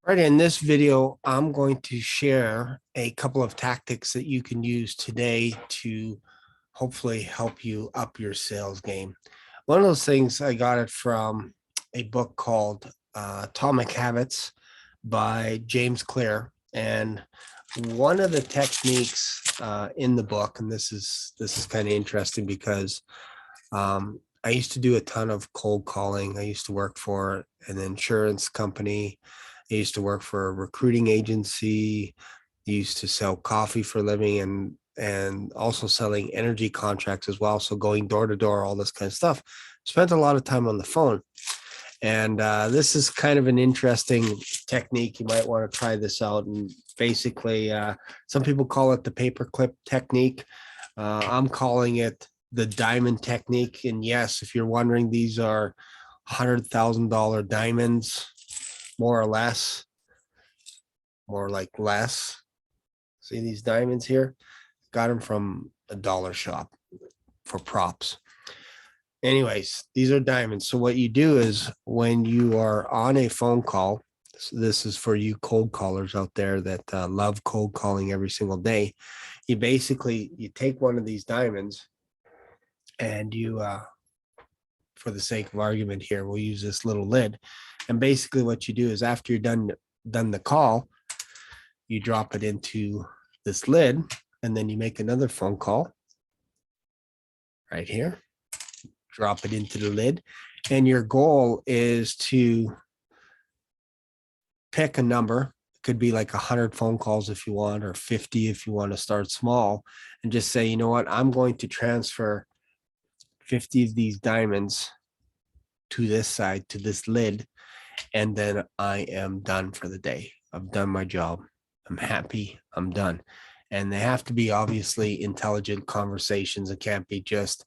Right, in this video, I'm going to share a couple of tactics that you can use today to hopefully help you up your sales game. One of those things, I got it from a book called Atomic Habits by James Clear. And one of the techniques in the book, and this is kind of interesting because I used to do a ton of cold calling. I used to work for an insurance company. I used to work for a recruiting agency. I used to sell coffee for a living and also selling energy contracts as well. So going door to door, all this kind of stuff. Spent a lot of time on the phone. And this is kind of an interesting technique. You might want to try this out. And basically, some people call it the paperclip technique. I'm calling it the diamond technique. And yes, if you're wondering, these are $100,000 diamonds, more or less, more like less. See these diamonds here? Got them from a dollar shop for props. Anyways, these are diamonds. So what you do is when you are on a phone call, so this is for you cold callers out there that love cold calling every single day. You take one of these diamonds and for the sake of argument here, we'll use this little lid. And basically what you do is after you're done the call, you drop it into this lid and then you make another phone call right here, drop it into the lid. And your goal is to pick a number. It could be like 100 phone calls if you want, or 50 if you want to start small, and just say, you know what, I'm going to transfer 50 of these diamonds to this side, to this lid, and then I am done for the day. I've done my job. I'm happy. I'm done. And they have to be obviously intelligent conversations. It can't be just,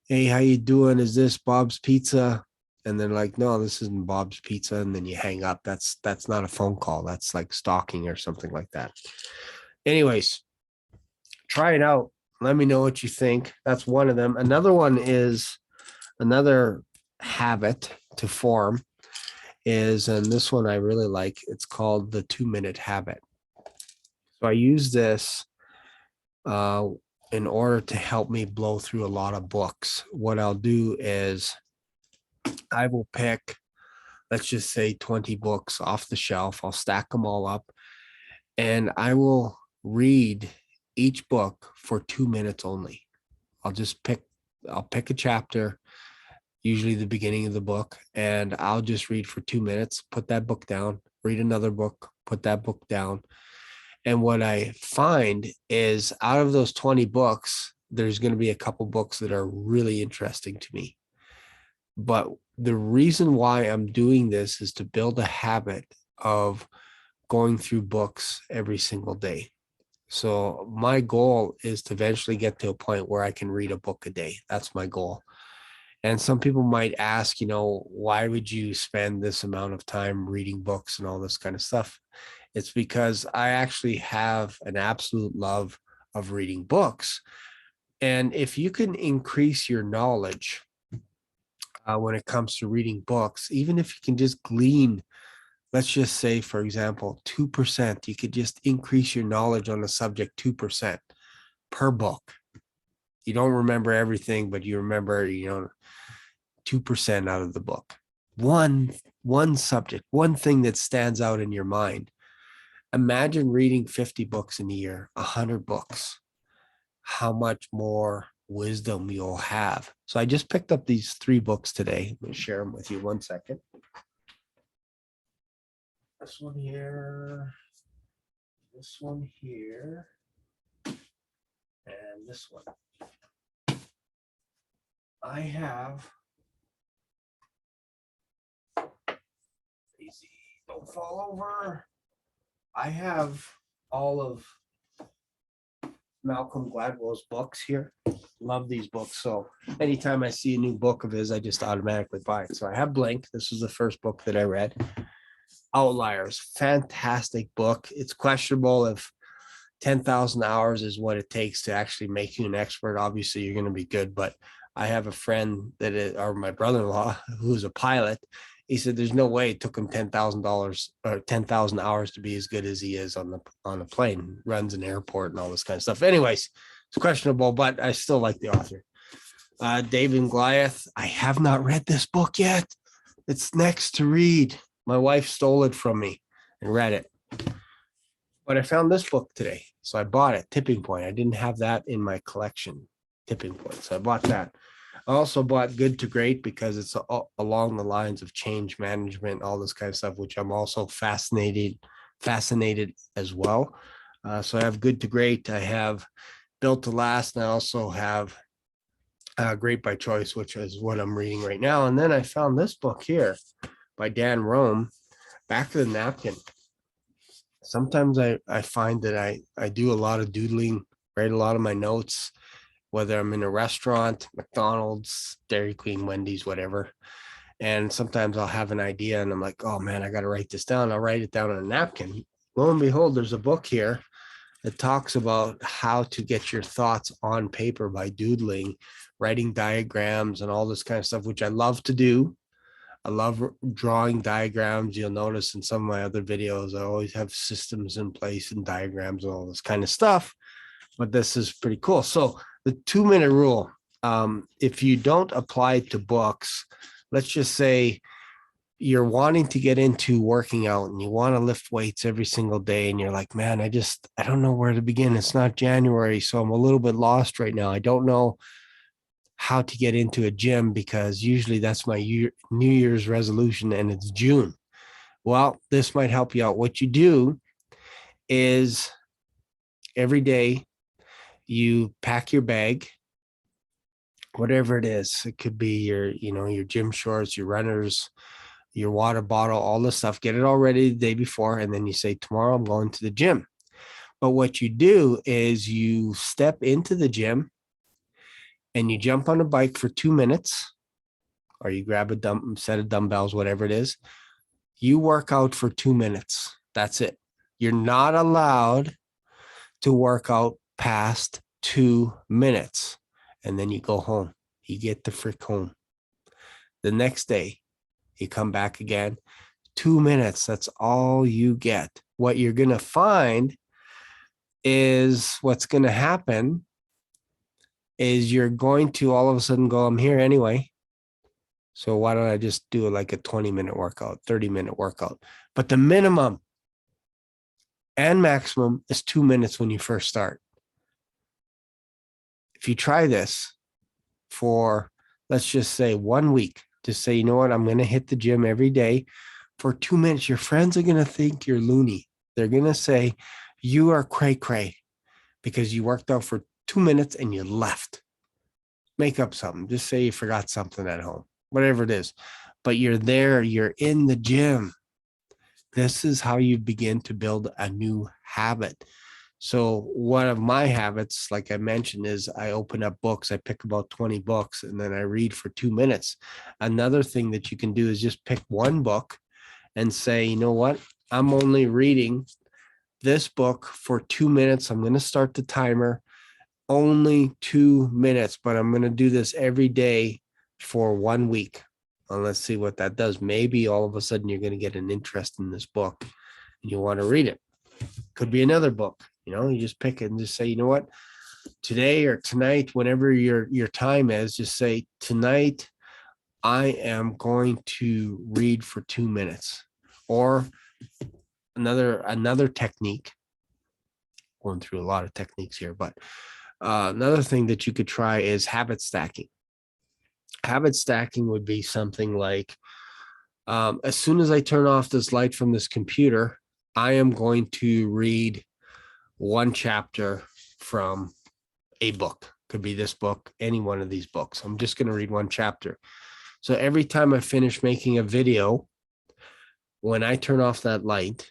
hey, how you doing? Is this Bob's Pizza? And then like, no, this isn't Bob's Pizza. And then you hang up. That's not a phone call. That's like stalking or something like that. Anyways, try it out. Let me know what you think. That's one of them. Another one is another habit to form is, and this one I really like, it's called the 2-minute habit. So I use this uh, in order to help me blow through a lot of books. What I'll do is I will pick, let's just say 20 books off the shelf. I'll stack them all up and I will read each book for 2 minutes only. I'll pick a chapter, usually the beginning of the book, and I'll just read for 2 minutes, put that book down, read another book, put that book down. And what I find is out of those 20 books, there's going to be a couple books that are really interesting to me. But the reason why I'm doing this is to build a habit of going through books every single day. So my goal is to eventually get to a point where I can read a book a day. That's my goal. And some people might ask, why would you spend this amount of time reading books and all this kind of stuff? It's because I actually have an absolute love of reading books. And if you can increase your knowledge when it comes to reading books, even if you can just glean, let's just say, for example, 2%, you could just increase your knowledge on the subject 2% per book. You don't remember everything, but you remember, 2% out of the book. One subject, one thing that stands out in your mind. Imagine reading 50 books in a year, 100 books. How much more wisdom you'll have. So I just picked up these 3 books today. Let me share them with you. 1 second. This one here, this one here, and this one. I have, easy, don't fall over. I have all of Malcolm Gladwell's books here. Love these books. So anytime I see a new book of his, I just automatically buy it. So I have Blink. This was the first book that I read. Outliers, fantastic book. It's questionable if 10,000 hours is what it takes to actually make you an expert. Obviously, you're going to be good, but I have a friend or my brother-in-law who's a pilot, He said there's no way it took him $10,000 or 10,000 hours to be as good as he is on the plane, runs an airport and all this kind of stuff. Anyways, it's questionable, but I still like the author. David and Goliath. I have not read this book yet. It's next to read. My wife stole it from me and read it. But I found this book today, so I bought it, Tipping Point. I didn't have that in my collection, Tipping Point, so I bought that. I also bought Good to Great because it's along the lines of change management, all this kind of stuff, which I'm also fascinated as well. So I have Good to Great. I have Built to Last, and I also have Great by Choice, which is what I'm reading right now. And then I found this book here by Dan Rome, Back of the Napkin. Sometimes I find that I do a lot of doodling, write a lot of my notes, whether I'm in a restaurant, McDonald's, Dairy Queen, Wendy's, whatever. And sometimes I'll have an idea and I'm like, oh man, I got to write this down. I'll write it down on a napkin. Lo and behold, there's a book here that talks about how to get your thoughts on paper by doodling, writing diagrams and all this kind of stuff, which I love to do. I love drawing diagrams. You'll notice in some of my other videos, I always have systems in place and diagrams and all this kind of stuff. But this is pretty cool. So the 2-minute rule, if you don't apply it to books, let's just say you're wanting to get into working out and you want to lift weights every single day. And you're like, man, I don't know where to begin. It's not January. So I'm a little bit lost right now. I don't know how to get into a gym because usually that's my New Year's resolution and it's June. Well, this might help you out. What you do is every day you pack your bag, whatever it is. It could be your gym shorts, your runners, your water bottle, all this stuff. Get it all ready the day before. And then you say, tomorrow I'm going to the gym. But what you do is you step into the gym and you jump on a bike for 2 minutes, or you grab a set of dumbbells, whatever it is. You work out for 2 minutes. That's it. You're not allowed to work out past 2 minutes. And then you go home. You get the frick home. The next day, you come back again. 2 minutes. That's all you get. What you're going to find is what's going to happen is you're going to all of a sudden go, I'm here anyway. So why don't I just do like a 20-minute workout, 30-minute workout? But the minimum and maximum is 2 minutes when you first start. If you try this for, let's just say 1 week, just say, you know what, I'm going to hit the gym every day for 2 minutes. Your friends are going to think you're loony. They're going to say you are cray-cray because you worked out for 2 minutes and you left. Make up something. Just say you forgot something at home, whatever it is. But you're there, you're in the gym. This is how you begin to build a new habit. So one of my habits, like I mentioned, is I open up books. I pick about 20 books and then I read for 2 minutes. Another thing that you can do is just pick one book and say, you know what? I'm only reading this book for 2 minutes. I'm going to start the timer. Only 2 minutes, but I'm going to do this every day for 1 week. And let's see what that does. Maybe all of a sudden you're going to get an interest in this book and you want to read it. Could be another book. You just pick it and just say, you know what, today or tonight, whenever your time is, just say, tonight I am going to read for 2 minutes. Or another technique, going through a lot of techniques here, but another thing that you could try is habit stacking. Habit stacking would be something like, as soon as I turn off this light from this computer, I am going to read one chapter from a book. Could be this book, any one of these books. I'm just going to read one chapter. So every time I finish making a video, when I turn off that light,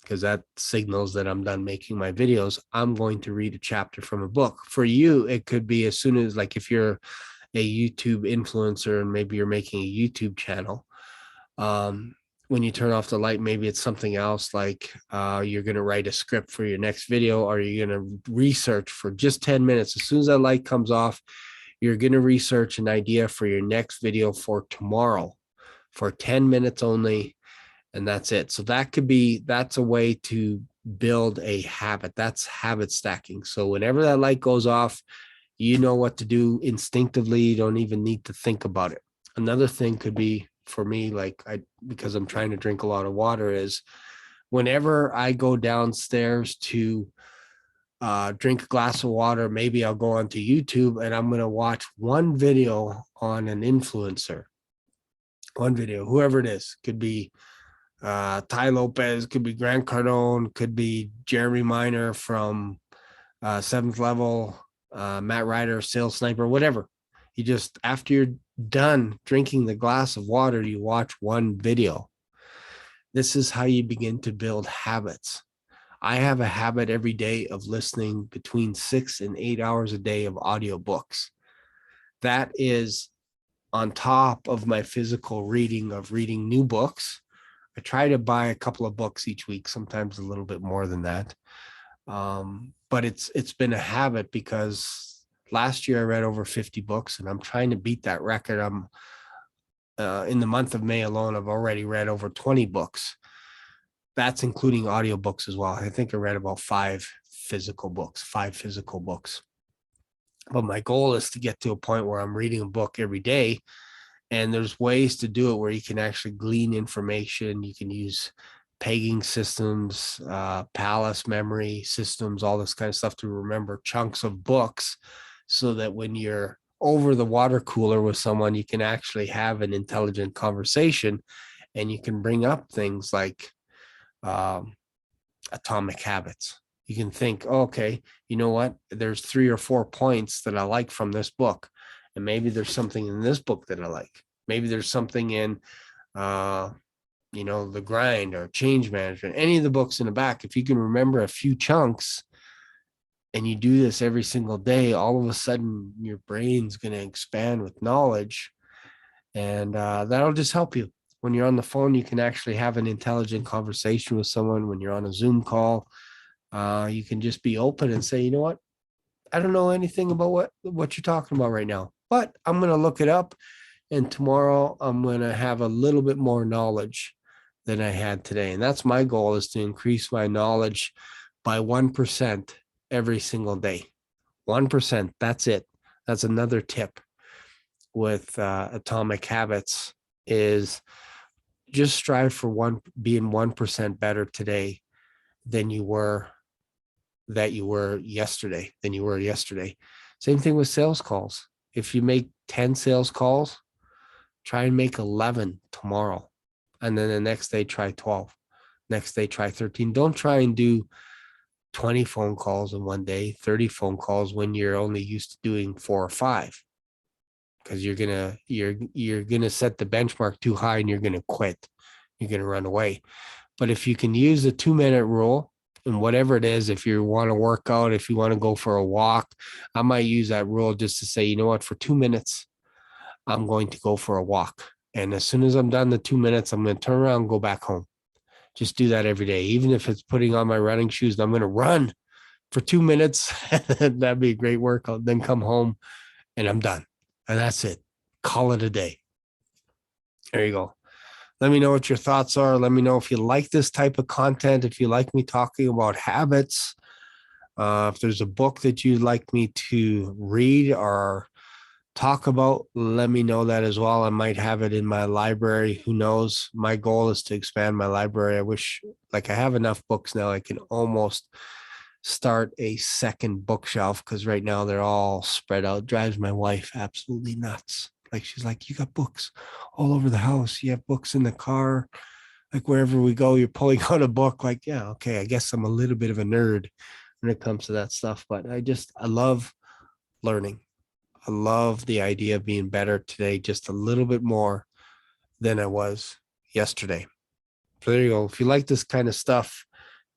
because that signals that I'm done making my videos, I'm going to read a chapter from a book. For you, it could be as soon as, like, if you're a YouTube influencer and maybe you're making a YouTube channel, when you turn off the light, maybe it's something else, like you're going to write a script for your next video, or you're going to research for just 10 minutes. As soon as that light comes off, you're going to research an idea for your next video for tomorrow. for 10 minutes only, and that's it. So that's a way to build a habit. That's habit stacking. So whenever that light goes off, you know what to do instinctively. You don't even need to think about it. Another thing could be for me, because I'm trying to drink a lot of water, is whenever I go downstairs to drink a glass of water, maybe I'll go onto YouTube and I'm going to watch one video on an influencer. One video, whoever it is, could be Ty Lopez, could be Grant Cardone, could be Jeremy Miner from Seventh Level, Matt Ryder, Sales Sniper, whatever. You just, after you're done drinking the glass of water, you watch one video. This is how you begin to build habits. I have a habit every day of listening between 6 and 8 hours a day of audiobooks. That is on top of my physical reading of reading new books. I try to buy a couple of books each week, sometimes a little bit more than that. But it's been a habit because last year I read over 50 books, and I'm trying to beat that record. I'm in the month of May alone, I've already read over 20 books. That's including audiobooks as well. I think I read about five physical books. But my goal is to get to a point where I'm reading a book every day. And there's ways to do it where you can actually glean information. You can use pegging systems, palace memory systems, all this kind of stuff to remember chunks of books, so that when you're over the water cooler with someone, you can actually have an intelligent conversation, and you can bring up things like Atomic Habits. You can think, oh, okay, you know what? There's 3 or 4 points that I like from this book. And maybe there's something in this book that I like. Maybe there's something in, The Grind or Change Management, any of the books in the back. If you can remember a few chunks and you do this every single day, all of a sudden your brain's going to expand with knowledge. And that'll just help you. When you're on the phone, you can actually have an intelligent conversation with someone. When you're on a Zoom call, you can just be open and say, you know what? I don't know anything about what you're talking about right now, but I'm going to look it up. And tomorrow I'm going to have a little bit more knowledge than I had today. And that's my goal, is to increase my knowledge by 1% every single day. 1%. That's it. That's another tip with Atomic Habits, is just strive for being 1% better today than you were yesterday. Same thing with sales calls. If you make 10 sales calls, try and make 11 tomorrow. And then the next day, try 12. Next day, try 13. Don't try and do 20 phone calls in one day, 30 phone calls when you're only used to doing 4 or 5. Because you're gonna set the benchmark too high and you're gonna quit. You're gonna run away. But if you can use the 2-minute rule, and whatever it is, if you want to work out, if you want to go for a walk, I might use that rule just to say, you know what, for 2 minutes, I'm going to go for a walk. And as soon as I'm done the 2 minutes, I'm going to turn around and go back home. Just do that every day. Even if it's putting on my running shoes, I'm going to run for 2 minutes. That'd be a great workout. Then come home and I'm done. And that's it. Call it a day. There you go. Let me know what your thoughts are. Let me know if you like this type of content, if you like me talking about habits, if there's a book that you'd like me to read or talk about, let me know that as well. I might have it in my library. Who knows? My goal is to expand my library. I wish, I have enough books now. I can almost start a second bookshelf, because right now they're all spread out. Drives my wife absolutely nuts. She's like, you got books all over the house. You have books in the car. Wherever we go, you're pulling out a book. Yeah, okay. I guess I'm a little bit of a nerd when it comes to that stuff, but I love learning. I love the idea of being better today, just a little bit more than I was yesterday. So there you go. If you like this kind of stuff,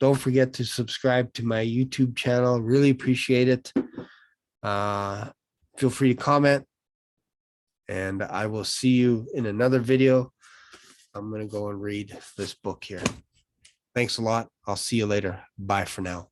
don't forget to subscribe to my YouTube channel. Really appreciate it. Feel free to comment. And I will see you in another video. I'm going to go and read this book here. Thanks a lot. I'll see you later. Bye for now.